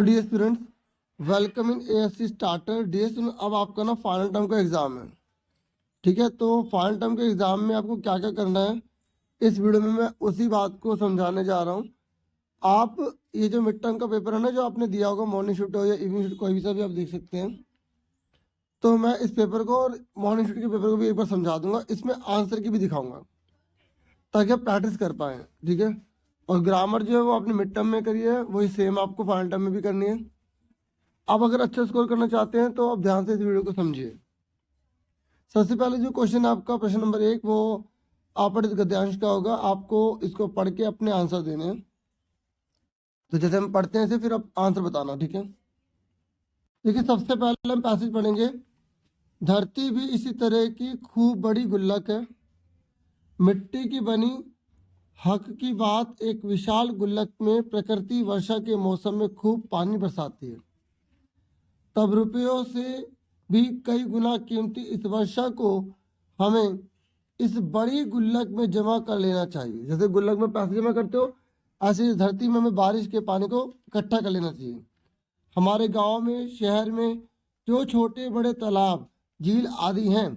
Dear students, welcome in ASC starter. Dear student, अब आपका ना फाइनल टर्म का एग्जाम है। ठीक है, तो फाइनल टर्म के एग्जाम में आपको क्या क्या करना है इस वीडियो में मैं उसी बात को समझाने जा रहा हूँ। आप ये जो मिड टर्म का पेपर है ना, जो आपने दिया होगा, मॉर्निंग शिफ्ट हो या इवनिंग शिफ्ट, कोई भी सा भी आप देख सकते हैं। तो मैं इस पेपर को और मॉर्निंग शिफ्ट के पेपर को भी एक बार समझा दूंगा, इसमें आंसर की भी दिखाऊंगा ताकि आप प्रैक्टिस कर पाएँ। ठीक है, और ग्रामर जो है वो आपने मिड टर्म में करी है, वही सेम आपको फाइनल टर्म में भी करनी है। आप अगर अच्छा स्कोर करना चाहते हैं तो आप ध्यान से इस वीडियो को समझिए। सबसे पहले जो क्वेश्चन आपका प्रश्न नंबर 1 वो आपत्ति गद्यांश का होगा। आपको इसको पढ़ के अपने आंसर देने हैं। तो जैसे हम पढ़ते हैं इसे, फिर आप आंसर बताना। ठीक है, देखिए सबसे पहले हम पैसेज पढ़ेंगे। धरती भी इसी तरह की खूब बड़ी गुल्लक है, मिट्टी की बनी हक की बात, एक विशाल गुल्लक में प्रकृति वर्षा के मौसम में खूब पानी बरसाती है, तब रुपयों से भी कई गुना कीमती इस वर्षा को हमें इस बड़ी गुल्लक में जमा कर लेना चाहिए। जैसे गुल्लक में पैसे जमा करते हो, ऐसे इस धरती में हमें बारिश के पानी को इकट्ठा कर लेना चाहिए। हमारे गांव में, शहर में जो छोटे बड़े तालाब, झील आदि हैं,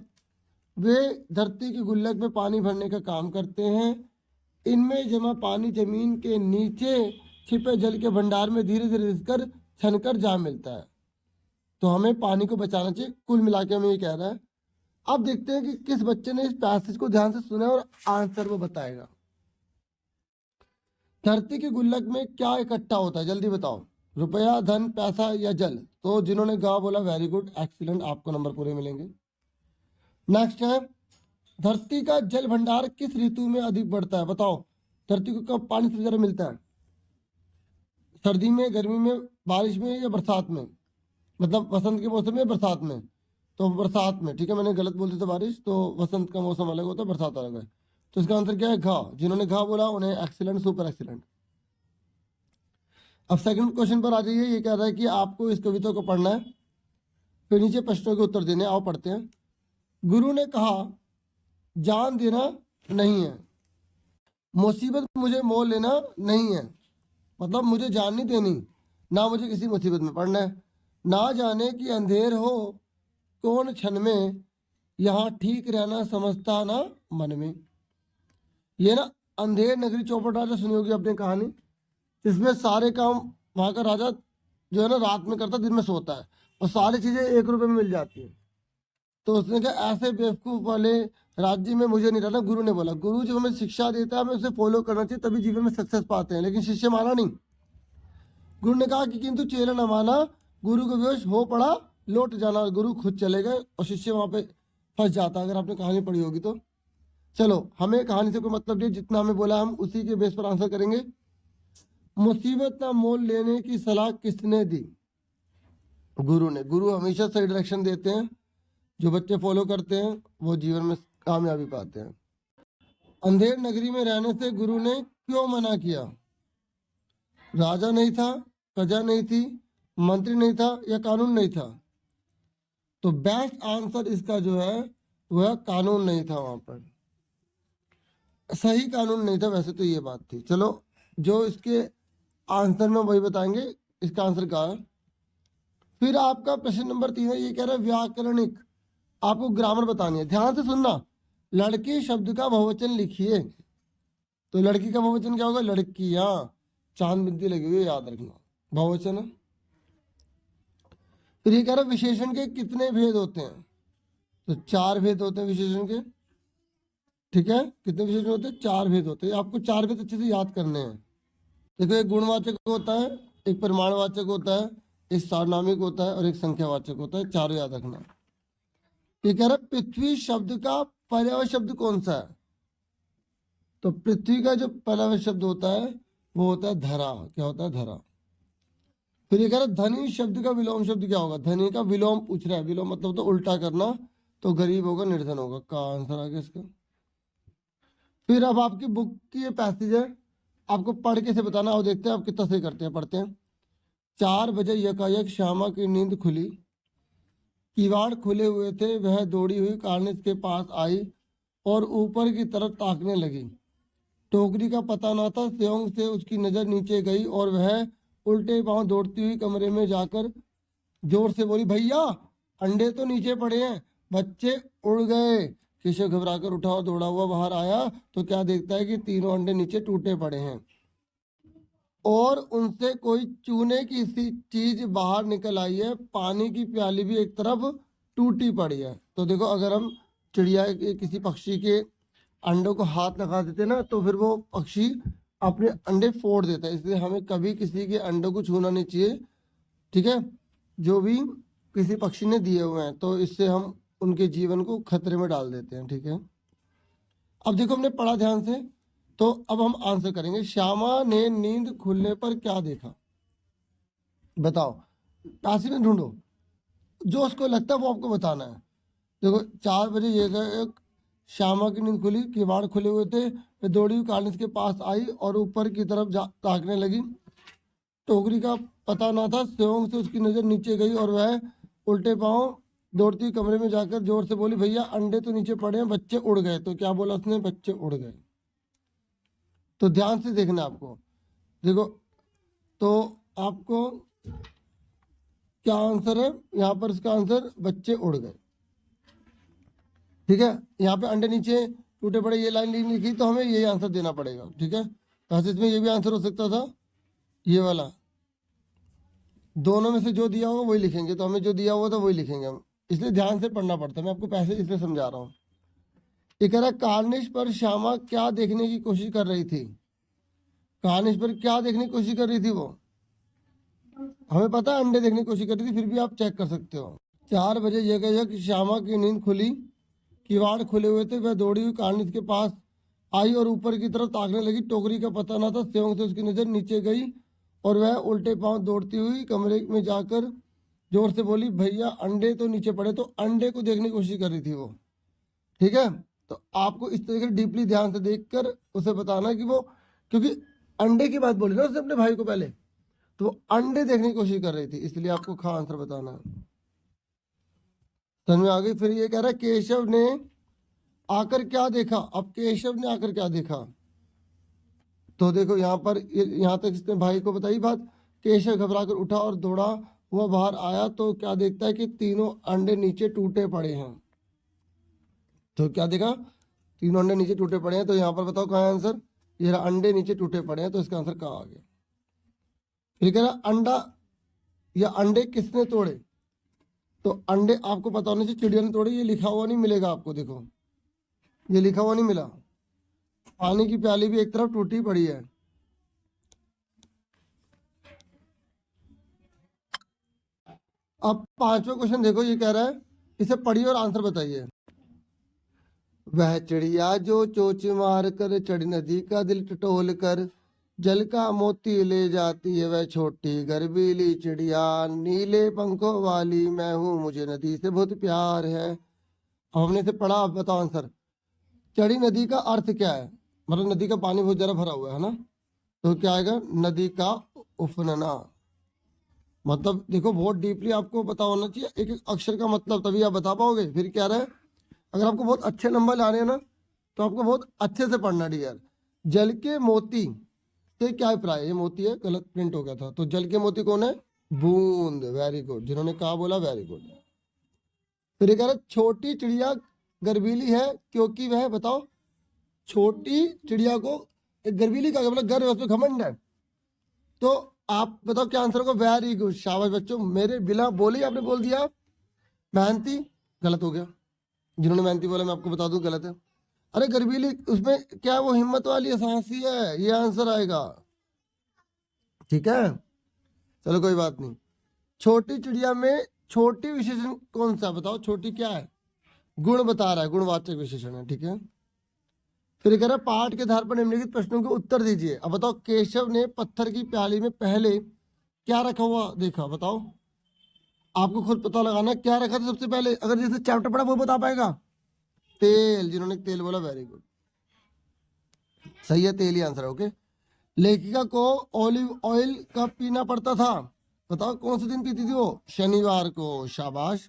वे धरती की गुल्लक में पानी भरने का काम करते हैं। इनमें जमा पानी जमीन के नीचे छिपे जल के भंडार में धीरे धीरे रिसकर छनकर जा मिलता है। तो हमें पानी को बचाना चाहिए। कुल मिला के हमें ये कह रहा है। अब देखते हैं कि किस बच्चे ने इस पैसेज को ध्यान से सुना और आंसर वो बताएगा। धरती की गुल्लक में क्या इकट्ठा होता है, जल्दी बताओ। रुपया, धन, पैसा या जल? तो जिन्होंने गा बोला वेरी गुड, एक्सीलेंट, आपको नंबर पूरे मिलेंगे। नेक्स्ट है, धरती का जल भंडार किस ऋतु में अधिक बढ़ता है? बताओ, धरती को कब पानी सबसे ज्यादा मिलता है? सर्दी में, गर्मी में, बारिश में या बरसात में? मतलब वसंत के मौसम में, बरसात में? तो बरसात में। ठीक है, मैंने गलत बोल दिया था बारिश, तो वसंत का मौसम अलग होता है, बरसात अलग है। तो इसका आंसर क्या है? घा। जिन्होंने घा बोला उन्हें एक्सीलेंट, सुपर एक्सीलेंट। अब सेकंड क्वेश्चन पर आ जाइए। ये कह रहा है कि आपको इस कविता को पढ़ना है, फिर नीचे प्रश्नों के उत्तर देने। आओ पढ़ते हैं। गुरु ने कहा, जान देना नहीं है, मुसीबत मुझे मोल लेना नहीं है। मतलब मुझे जान नहीं देनी, ना मुझे किसी मुसीबत में पड़ना है। ना जाने कि अंधेर हो कौन क्षण में, यहाँ ठीक रहना समझता ना मन में। ये ना अंधेर नगरी चौपट राजा सुनी होगी आपने कहानी, जिसमें सारे काम वहाँ का राजा जो है ना रात में करता, दिन में सोता है, और सारी चीजें 1 रुपए में मिल जाती है। तो उसने कहा ऐसे बेवकूफ वाले राज्य में मुझे नहीं रहना। गुरु ने बोला, गुरु जो हमें शिक्षा देता है हमें उसे फॉलो करना चाहिए, तभी जीवन में सक्सेस पाते हैं। लेकिन शिष्य माना नहीं। गुरु ने कहा कि किंतु चेला न माना, गुरु को विवश हो पड़ा लौट जाना। गुरु खुद चले गए और शिष्य वहां पे फंस जाता। अगर आपने कहानी पढ़ी होगी तो। चलो, हमें कहानी से कोई मतलब नहीं, जितना हमें बोला हम उसी के बेस पर आंसर करेंगे। मुसीबत ना मोल लेने की सलाह किसने दी? गुरु ने। गुरु हमेशा सही डायरेक्शन देते हैं, जो बच्चे फॉलो करते हैं वो जीवन में कामयाबी पाते हैं। अंधेर नगरी में रहने से गुरु ने क्यों मना किया? राजा नहीं था, प्रजा नहीं थी, मंत्री नहीं था, या कानून नहीं था? तो बेस्ट आंसर इसका जो है वह कानून नहीं था। वहां पर सही कानून नहीं था। वैसे तो ये बात थी। चलो, जो इसके आंसर में वही बताएंगे। इसका आंसर क्या है? फिर आपका प्रश्न नंबर 3 है। ये कह रहा है व्याकरणिक, आपको ग्रामर बतानी है। ध्यान से सुनना। लड़की शब्द का बहुवचन लिखिए। तो लड़की का बहुवचन क्या होगा? लड़कियां। चांद बिंदी लगी हुई है, याद रखना, बहुवचन है। फिर ये कह रहा है विशेषण के कितने भेद होते हैं? तो 4 भेद होते हैं विशेषण के। ठीक है, कितने विशेषण होते हैं? 4 भेद होते हैं। आपको 4 भेद अच्छे से याद करने हैं। देखो, एक गुणवाचक होता है, एक परिमाणवाचक होता है, एक सार्वनामिक होता है और एक संख्यावाचक होता है। चारों याद रखना। ये कह रहा है पृथ्वी शब्द का पर्यायवाची शब्द कौन सा है? तो पृथ्वी का जो पर्यायवाची शब्द होता है वो होता है धरा। क्या होता है? धरा। फिर ये कह रहा है धनी शब्द का विलोम शब्द क्या होगा? धनी का विलोम पूछ रहा है। विलोम मतलब तो उल्टा करना, तो गरीब होगा, निर्धन होगा। का आंसर आ गया इसका। फिर अब आपकी बुक की ये पैसेज है, आपको पढ़ के से बताना। और देखते हैं आप कितना सही करते हैं। पढ़ते हैं। 4 बजे यकायक श्यामा की नींद खुली, किवाड़ खुले हुए थे, वह दौड़ी हुई कार्निस के पास आई और ऊपर की तरफ ताकने लगी। टोकरी का पता न था, स्योंग से उसकी नजर नीचे गई और वह उल्टे पांव दौड़ती हुई कमरे में जाकर जोर से बोली, भैया अंडे तो नीचे पड़े हैं, बच्चे उड़ गए। केशव घबराकर उठा और दौड़ा हुआ बाहर आया तो क्या देखता है कि तीनों अंडे नीचे टूटे पड़े हैं और उनसे कोई चूने की सी चीज बाहर निकल आई है। पानी की प्याली भी एक तरफ टूटी पड़ी है। तो देखो, अगर हम चिड़िया के किसी पक्षी के अंडों को हाथ लगा देते ना तो फिर वो पक्षी अपने अंडे फोड़ देता है। इसलिए हमें कभी किसी के अंडों को छूना नहीं चाहिए, ठीक है, जो भी किसी पक्षी ने दिए हुए हैं, तो इससे हम उनके जीवन को खतरे में डाल देते हैं, ठीक है। अब देखो, हमने पढ़ा ध्यान से, तो अब हम आंसर करेंगे। श्यामा ने नींद खुलने पर क्या देखा? बताओ, पास में ढूंढो, जो उसको लगता है वो आपको बताना है। देखो, 4 बजे ये एक श्यामा की नींद खुली, किवाड़ खुले हुए थे, वे दौड़ी हुई कार्निस के पास आई और ऊपर की तरफ ताकने लगी। टोकरी का पता ना था, स्योंग से उसकी नजर नीचे गई और वह उल्टे पांव दौड़ती हुई कमरे में जाकर जोर से बोली, भैया अंडे तो नीचे पड़े हैं, बच्चे उड़ गए। तो क्या बोला उसने? बच्चे उड़ गए। तो ध्यान से देखना आपको। देखो, तो आपको क्या आंसर है यहाँ पर? इसका आंसर बच्चे उड़ गए, ठीक है। यहाँ पे अंडे नीचे टूटे पड़े, ये लाइन लिखी, तो हमें यही आंसर देना पड़ेगा, ठीक है। वैसे इसमें ये भी आंसर हो सकता था, ये वाला। दोनों में से जो दिया होगा वही लिखेंगे, तो हमें जो दिया हुआ था वही लिखेंगे हम, इसलिए ध्यान से पढ़ना पड़ता है। मैं आपको पैसे इसलिए समझा रहा हूँ। ये कह रहा, कार्निश पर श्यामा क्या देखने की कोशिश कर रही थी? कार्निश पर क्या देखने की कोशिश कर रही थी वो? हमें पता है अंडे देखने की कोशिश कर रही थी, फिर भी आप चेक कर सकते हो। 4 बजे यह कह कि श्यामा की नींद खुली, किवाड़ खुले हुए थे, वह दौड़ी हुई कार्निश के पास आई और ऊपर की तरफ ताकने लगी। टोकरी का पता ना था, स्योंग से उसकी नजर नीचे गई और वह उल्टे पांव दौड़ती हुई कमरे में जाकर जोर से बोली, भैया अंडे तो नीचे पड़े। तो अंडे को देखने की कोशिश कर रही थी वो, ठीक है। तो आपको इस तरीके से डीपली ध्यान से देखकर उसे बताना कि वो, क्योंकि अंडे की बात बोली ना उसने अपने भाई को पहले, तो वो अंडे देखने की कोशिश कर रही थी, इसलिए आपको खा आंसर बताना है। समझ में आ गई? फिर ये कह रहा है, केशव ने आकर क्या देखा? अब केशव ने आकर क्या देखा? तो देखो, यहाँ पर यहाँ तक इसने भाई को बताई बात। केशव घबराकर उठा और दौड़ा हुआ बाहर आया तो क्या देखता है कि तीनों अंडे नीचे टूटे पड़े हैं। तो क्या देखा? तीनों अंडे नीचे टूटे पड़े हैं। तो यहाँ पर बताओ कहाँ है आंसर? ये रहा, अंडे नीचे टूटे पड़े हैं, तो इसका आंसर कहाँ आ गया? फिर कह रहा, अंडा या अंडे किसने तोड़े? तो अंडे आपको पता होना चाहिए, चिड़िया ने तोड़े, ये लिखा हुआ नहीं मिलेगा आपको। देखो, ये लिखा हुआ नहीं मिला। पानी की प्याली भी एक तरफ टूटी पड़ी है। अब 5वां क्वेश्चन देखो, ये कह रहा है, इसे पढ़िए और आंसर बताइए। वह चिड़िया जो चोंच मार कर चढ़ी नदी का दिल टटोल कर जल का मोती ले जाती है, वह छोटी गर्वीली चिड़िया नीले पंखों वाली मैं हूँ, मुझे नदी से बहुत प्यार है। अब हमने इसे पढ़ा, अब बताओ आंसर। चढ़ी नदी का अर्थ क्या है? मतलब नदी का पानी बहुत ज्यादा भरा हुआ है ना, तो क्या आएगा? नदी का उफनना। मतलब देखो, बहुत डीपली आपको पता होना चाहिए एक एक अक्षर का मतलब, तभी आप बता पाओगे। फिर क्या रहा है, अगर आपको बहुत अच्छे नंबर लाने हैं ना तो आपको बहुत अच्छे से पढ़ना डियर। जल के मोती से क्या अभिप्राय? ये मोती है, गलत प्रिंट हो गया था। तो जल के मोती कौन है? बूंद। वेरी गुड, जिन्होंने कहा बोला वेरी गुड। फिर ये कह रहा है, छोटी चिड़िया गर्वीली है क्योंकि वह, बताओ, छोटी चिड़िया को एक गर्वीली का मतलब गर्व, उसमें घमंड है। तो आप बताओ क्या आंसर होगा? वेरी गुड, शाबाश बच्चों, मेरे बिना बोले ही आपने बोल दिया। मेहनती गलत हो गया, जिन्होंने मेहनती बोला मैं आपको बता दूं गलत है। अरे गर्वीली उसमें क्या है? वो हिम्मत वाली है, साहसी है, ये आंसर आएगा, ठीक है। चलो कोई बात नहीं। छोटी चिड़िया में छोटी विशेषण कौन सा? बताओ, छोटी क्या है? गुण बता रहा है, गुणवाचक विशेषण है, ठीक है। फिर कह रहा है, पाठ के आधार पर निम्नलिखित प्रश्नों के उत्तर दीजिए। अब बताओ, केशव ने पत्थर की प्याली में पहले क्या रखा हुआ देखा? बताओ, आपको खुद पता लगाना क्या रखा था सबसे पहले। अगर जैसे चैप्टर पढ़ा वो बता पाएगा। तेल, जिन्होंने तेल बोला वेरी गुड, सही है, तेल ही आंसर है, ओके। लेखिका को ऑलिव ऑयल कब पीना पड़ता था? बताओ, कौन से दिन पीती थी वो? शनिवार को, शाबाश।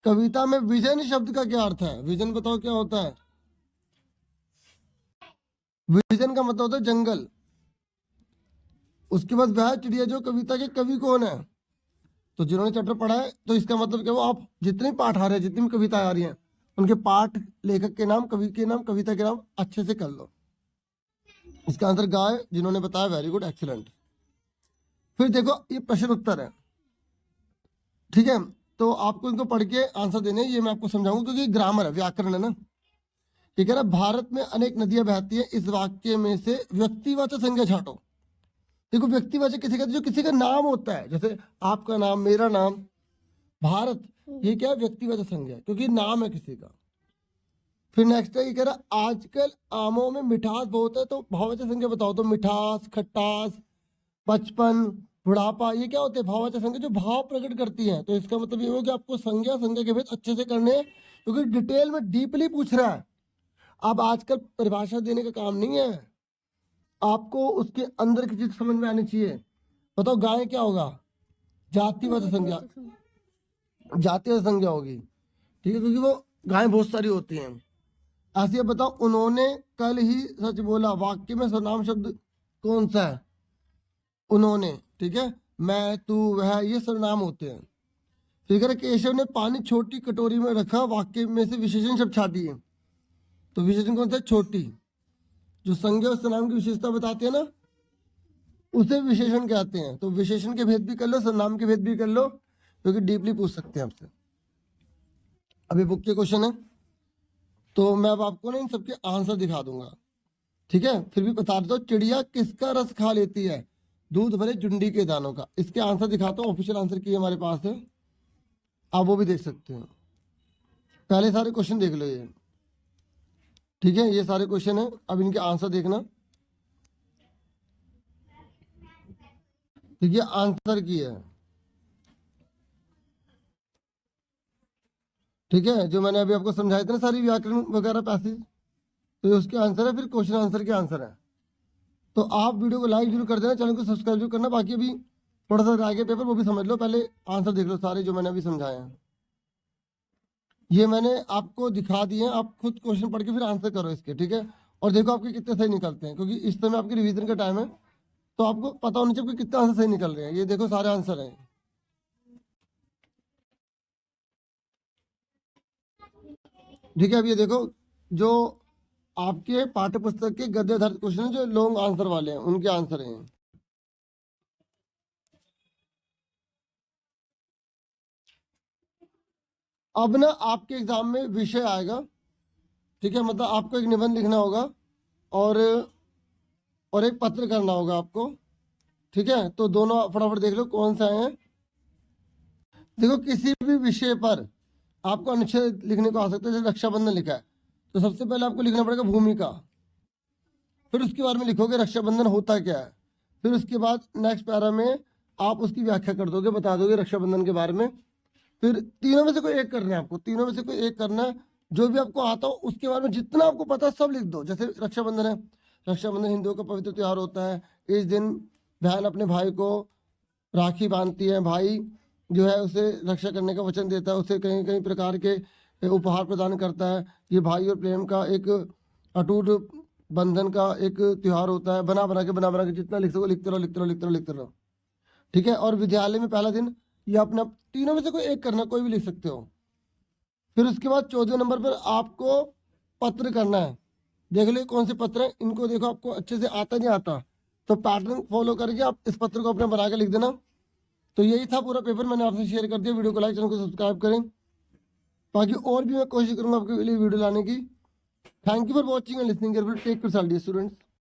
कविता में विजन शब्द का क्या अर्थ है? विजन बताओ क्या होता है? विजन का मतलब होता है जंगल। उसके बाद वह चिड़िया जो कविता के कवि कौन है। तो जिन्होंने चैप्टर पढ़ा है तो इसका मतलब क्या, वो आप जितने पाठ आ रहे हैं, जितनी भी कविताएं आ रही हैं, उनके पाठ, लेखक के नाम, कवि के नाम, कविता के नाम अच्छे से कर लो। इसका आंसर गाय, जिन्होंने बताया, वेरी गुड, एक्सीलेंट। फिर देखो ये प्रश्न उत्तर है, ठीक है। तो आपको इनको पढ़ के आंसर देने, ये मैं आपको समझाऊंगा क्योंकि ग्रामर है, व्याकरण है ना। ये कह रहा है भारत में अनेक नदियां बहती हैं, इस वाक्य में से व्यक्तिवाचक संज्ञा छांटो। देखो व्यक्तिवाचक किसी का, जो किसी का नाम होता है, जैसे आपका नाम, मेरा नाम, भारत, ये क्या है, व्यक्तिवाचक संज्ञा, क्योंकि नाम है किसी का। फिर नेक्स्ट है, ये कह रहा आजकल आमों में मिठास बहुत है, तो भाववाचक संज्ञा बताओ। तो मिठास, खट्टास, बचपन, बुढ़ापा, ये क्या होते हैं, भाववाचक संज्ञा जो भाव प्रकट करती हैं। तो इसका मतलब ये हो कि आपको संज्ञा के भेद अच्छे से करने हैं, क्योंकि डिटेल में डीपली पूछ रहा है। अब आजकल परिभाषा देने का काम नहीं है, आपको उसके अंदर की चीज समझ में आनी चाहिए। बताओ गाय क्या होगा, जातिवाचक संज्ञा, जातिवाचक संज्ञा होगी, ठीक है, क्योंकि वो गायें बहुत सारी होती हैं। ऐसे बताओ, उन्होंने कल ही सच बोला, वाक्य में सर्वनाम शब्द कौन सा है, उन्होंने, ठीक है। मैं, तू, वह, ये सर्वनाम होते हैं। फिर केशव ने पानी छोटी कटोरी में रखा, वाक्य में से विशेषण शब्द छाटिए। तो विशेषण कौन सा है, छोटी। जो संज्ञा और सर्वनाम की विशेषता बताते हैं ना, उसे विशेषण कहते हैं। तो विशेषण के भेद भी कर लो, सर्वनाम के भेद भी कर लो, क्योंकि डीपली पूछ सकते हैं आपसे। अभी बुक के क्वेश्चन है, तो मैं अब आपको ना इन सबके आंसर दिखा दूंगा, ठीक है। फिर भी बता देता हूँ, चिड़िया किसका रस खा लेती है, दूध भरे जुंडी के दानों का। इसके आंसर दिखाता हूँ, ऑफिशियल आंसर की हमारे पास है, आप वो भी देख सकते हैं। पहले सारे क्वेश्चन देख लो ये, ठीक है, ये सारे क्वेश्चन है, अब इनके आंसर देखना। देखिए आंसर की है, ठीक है, जो मैंने अभी आपको समझाए थे ना सारी व्याकरण वगैरह पैसेज, तो ये उसके आंसर है, फिर क्वेश्चन आंसर के आंसर है। तो आप वीडियो को लाइक जरूर कर देना, चैनल को सब्सक्राइब जरूर करना। बाकी अभी थोड़ा सा रह गया पेपर, वो भी समझ लो, पहले आंसर देख लो सारे जो मैंने अभी समझाए हैं। ये मैंने आपको दिखा दिए हैं, आप खुद क्वेश्चन पढ़ के फिर आंसर करो इसके, ठीक है। और देखो आपके कितने सही निकलते हैं, क्योंकि इस समय आपकी रिवीजन का टाइम है, तो आपको पता होना चाहिए कि कितने आंसर सही निकल रहे हैं। ये देखो सारे आंसर हैं, ठीक है। अब ये देखो, जो आपके पाठ्य पुस्तक के गद्य आधारित क्वेश्चन है, जो लॉन्ग आंसर वाले हैं, उनके आंसर हैं। अब ना आपके एग्जाम में विषय आएगा, ठीक है, मतलब आपको एक निबंध लिखना होगा और एक पत्र करना होगा आपको, ठीक है। तो दोनों फटाफट देख लो कौन सा है। देखो किसी भी विषय पर आपको अनुच्छेद लिखने को आ सकता है, जैसे रक्षाबंधन लिखा है, तो सबसे पहले आपको लिखना पड़ेगा भूमिका, फिर उसके बारे में लिखोगे रक्षाबंधन होता क्या है, फिर उसके बाद नेक्स्ट पैरा में आप उसकी व्याख्या कर दोगे, बता दोगे रक्षाबंधन के बारे में। फिर तीनों में से कोई एक करना है आपको, तीनों में से कोई एक करना है, जो भी आपको आता हो उसके बारे में जितना आपको पता है सब लिख दो। जैसे रक्षाबंधन है, रक्षाबंधन हिंदुओं का पवित्र त्यौहार होता है, इस दिन बहन अपने भाई को राखी बांधती है, भाई जो है उसे रक्षा करने का वचन देता है, उसे कहीं कहीं प्रकार के उपहार प्रदान करता है। ये भाई और प्रेम का एक अटूट बंधन का एक त्यौहार होता है। बना बना के जितना लिख सको लिखते रहो, लिखते रहो, लिखते रहो, लिखते रहो, ठीक है। और विद्यालय में पहला दिन, ये अपना तीनों में से कोई एक करना, कोई भी लिख सकते हो। फिर उसके बाद 14 नंबर पर आपको पत्र करना है। देख लो कौन से पत्र हैं, इनको देखो आपको अच्छे से आता नहीं आता, तो पैटर्न फॉलो करके आप इस पत्र को अपने बना के लिख देना। तो यही था पूरा पेपर, मैंने आपसे शेयर कर दिया। वीडियो को लाइक, चैनल को सब्सक्राइब करें, बाकी और भी मैं कोशिश करूंगा आपके लिए वीडियो लाने की। Thank you for watching and listening. Take care students.